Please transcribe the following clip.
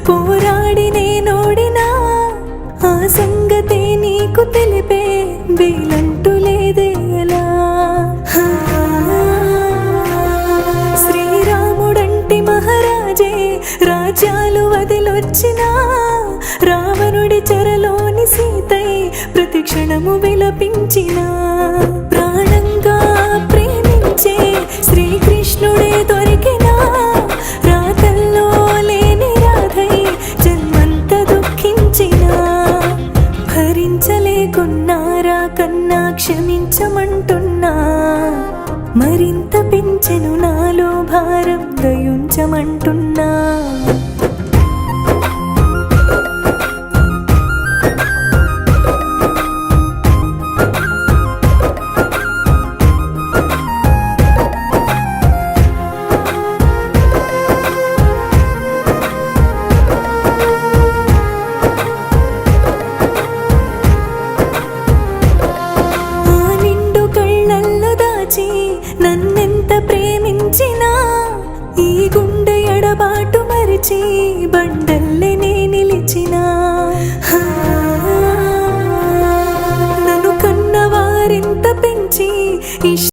పోరాడి నేనోడినా ఆ సంగతే నీకు తెలిపే వీలంటూ లేదే ఎలా. శ్రీరాముడంటి మహారాజే రాజ్యాలు వదిలొచ్చినా రావణుడి చెరలోని సీతై ప్రతి క్షణము విలపించిన ప్రాణంగా ప్రేమించే శ్రీకృష్ణుడే దొరికినా రాతల్లో లేని రాధై జన్మంత దుఃఖించిన భరించలేకున్నారా కన్నా క్షమించమంటున్నా మరింత పెంచెను నాలో భారం దయుంచమంటున్నా. నన్నెంత ప్రేమించినా ఈ గుండె ఎడబాటు మరిచి బండల్లే నే నిలిచినా నన్ను కన్నవారింత పెంచి